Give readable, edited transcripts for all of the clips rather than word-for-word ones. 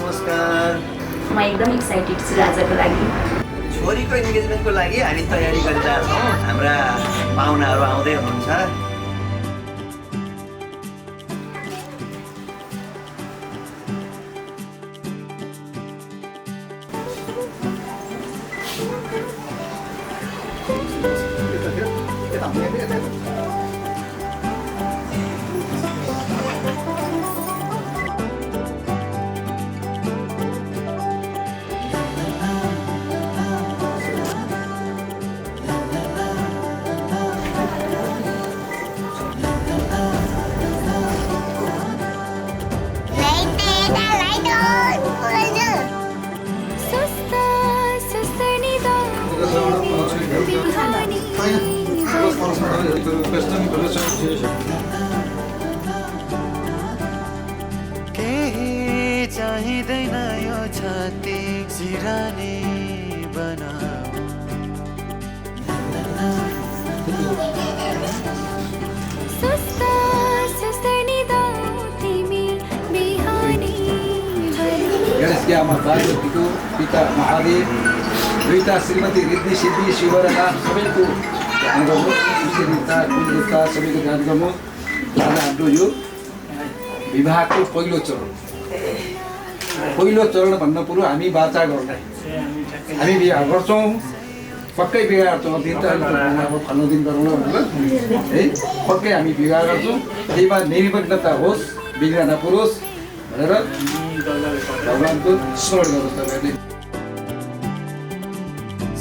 नमस्कार। म एकदम एक्साइटेड छु आजको लागि। छोरीको इन्गेजमेन्टको लागि हामी तयारी गरिरहेका छौँ। हाम्रा पाहुनाहरू आउँदै हुनुहुन्छ। केही चाहिँदैन यो छाती सिरानी बनाऊ गणेशज्ञामा पार्वतीको पिता महादेव दुईटा श्रीमती रिद्धि सिद्धि शिवरका सबैको ध्यान गर्नु, देवता कुलदेवता सबैको ध्यान गर्नु। आज हाम्रो यो विवाहको पहिलो चरण भन्न पूर्व हामी वाचा गर्छौँ। हामी बिहा गर्छौँ, पक्कै बिहा गर्छौँ। दिन त अब फल्लो दिन गरौँ भनेर है पक्कै हामी बिहा गर्छौँ। त्यहीमा निर्विघ्नता होस्, विघ्न नपुरोस् भनेर भगवान्को स्मरण गर्नुहोस् तपाईँहरूले।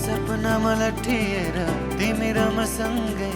सपनामा लट्ठिएर तिमी र म सँगै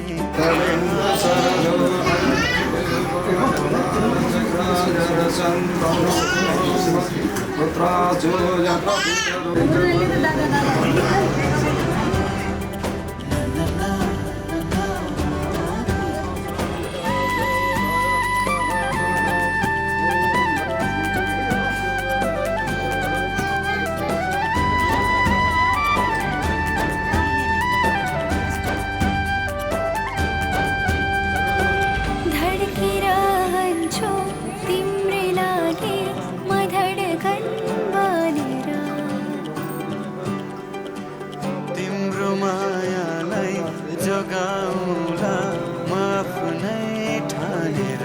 जोगाउला म आफ्नै ठानेर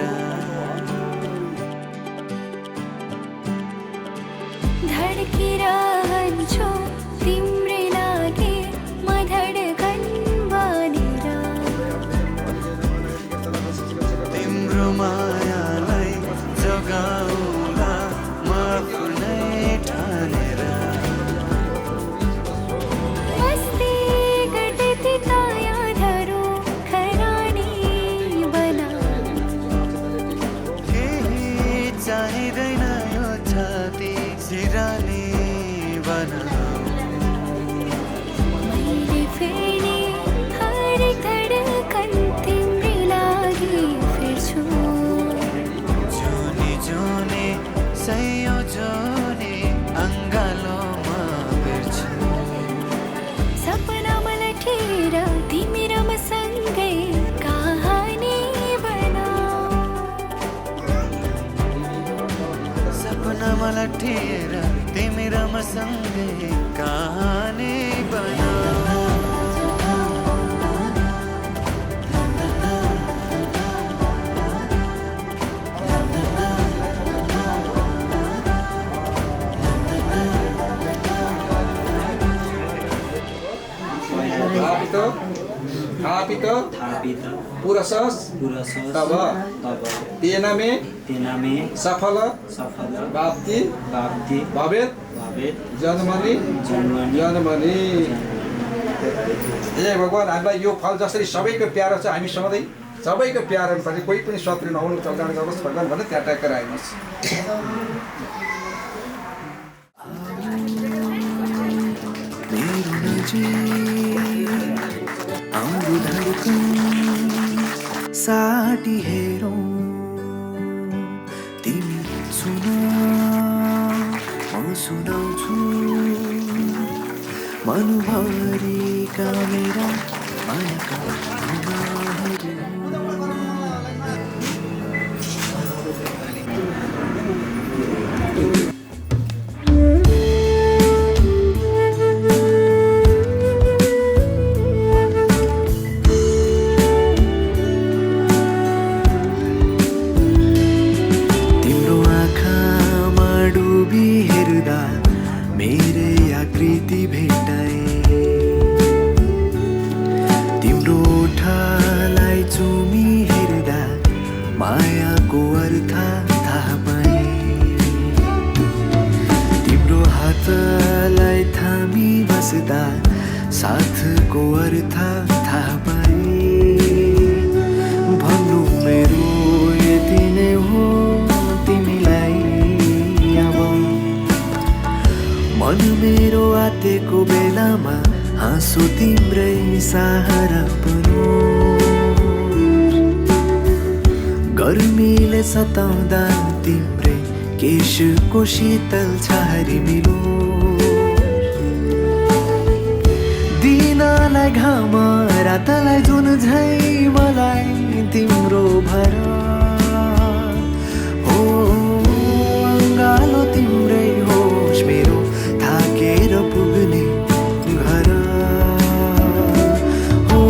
धड्किरहन्छु तिम्रै लागि म धड्कन बनेर तिम्रो मायालाई जोगाउला म आफ्नै ठानेर चाहिँदैन यो छाती सिरानी बनाऊ मैले फेरि हरेक धडकन तिम्रै लागि फेर्छु जुनी जुनी सयौँ जुनी अङ्गालोमा भेट्छु सपनामा लट्ठिएर तिमी र म सँगै कहानी सपनामा लट्ठिएर तिमी र म सँगै कहानी बनाऊ थापितो पुरसस तब तेनामे सफल प्राप्ति भवेत् जन्मनि हे भगवान्, हामीलाई यो फल जसरी सबैको प्यारो छ, हामी सधैँ सबैको प्यारो हुनुपर्छ। कोही पनि शत्रु नहुनु चौकान गर्नुहोस् भगवान् भनेर त्यहाँ ट्याक्कर आइनुहोस्। साटी हेरौँ तिमी सुन म सुनाउँछु मनभरिका मेरा मायाका आँसु तिम्रै सहारा गर्मीले सताउँदा तिम्रै केशको शीतल छहारी मिलो दिनलाई घाम रातलाई जुन झै मलाई तिम्रो भर हो अङ्गालो तिम्रै होस् मेरो थाकेर पुग्ने घर हो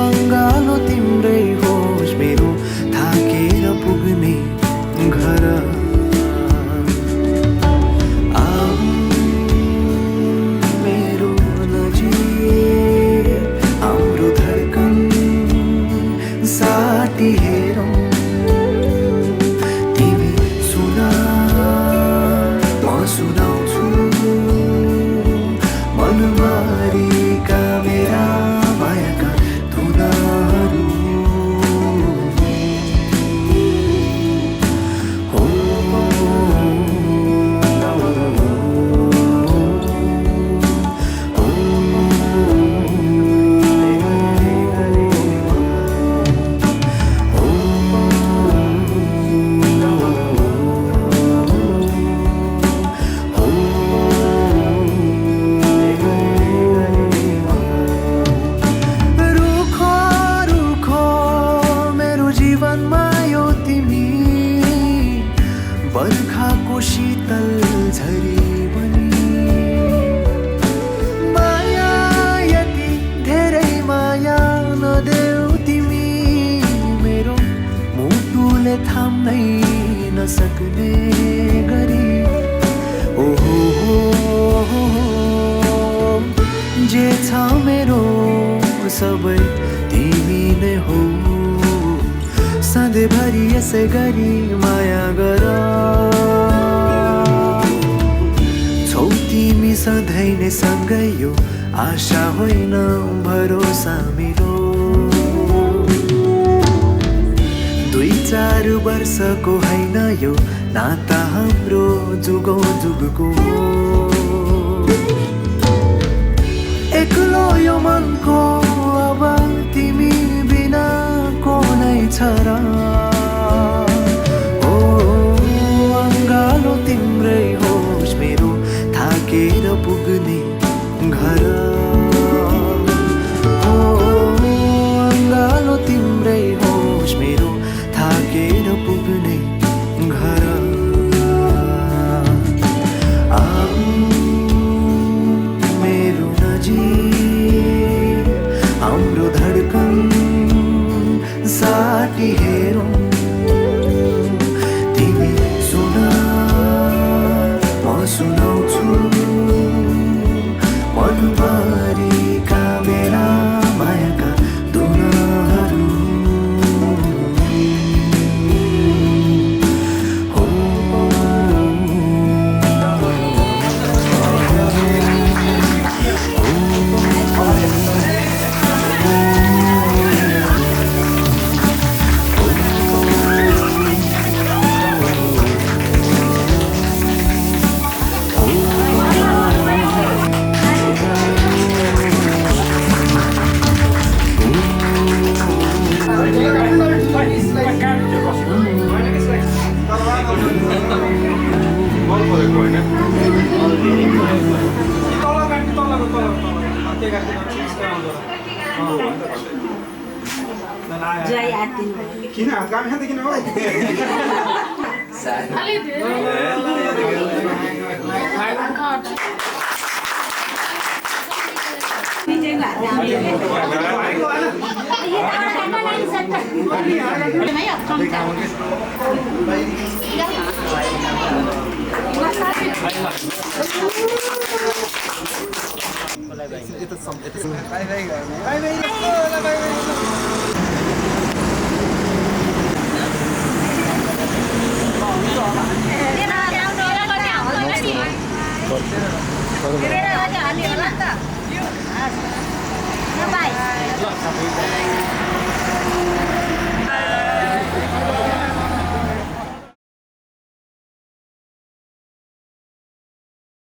अङ्गालो तिम्रै होस् मेरो थाकेर पुग्ने घर मेरो नजिक हाम्रो धड्कन साटी हेरौँ तिमी सुना म सुनाउँछु मनभरिका मेरा मायाका धुनाहरू हो बर्खाको शीतल झरी बनी माया यति धेरै माया नदेऊ तिमी मेरो मुटुले थाम्नै नसक्ने गरी ओहो जे छ मेरो सबै तिमी नै हो सधैँभरि यसै गरी माया गर छौ तिमी सधैँ नै सँगै यो आशा होइन भरोसा मेरो 2-4 वर्षको होइन यो नाता हाम्रो जुगौँ जुगको एक्लो यो मनको अब तिमी बिना को नै छ र ओ अङ्गालो तिम्रै होस् मेरो थाकेर पुग्ने घर ओ अङ्गालो तिम्रै होस् मेरो थाकेर पुग्ने घर मेरो नजिक हाम्रो धड्कन साटी हेरौँ तिमी सुना म सुनाउँछु मनभरिका मेरा मायाका धुनाहरू हो जय आरती किन काम खाँदै किन हो बाई बाई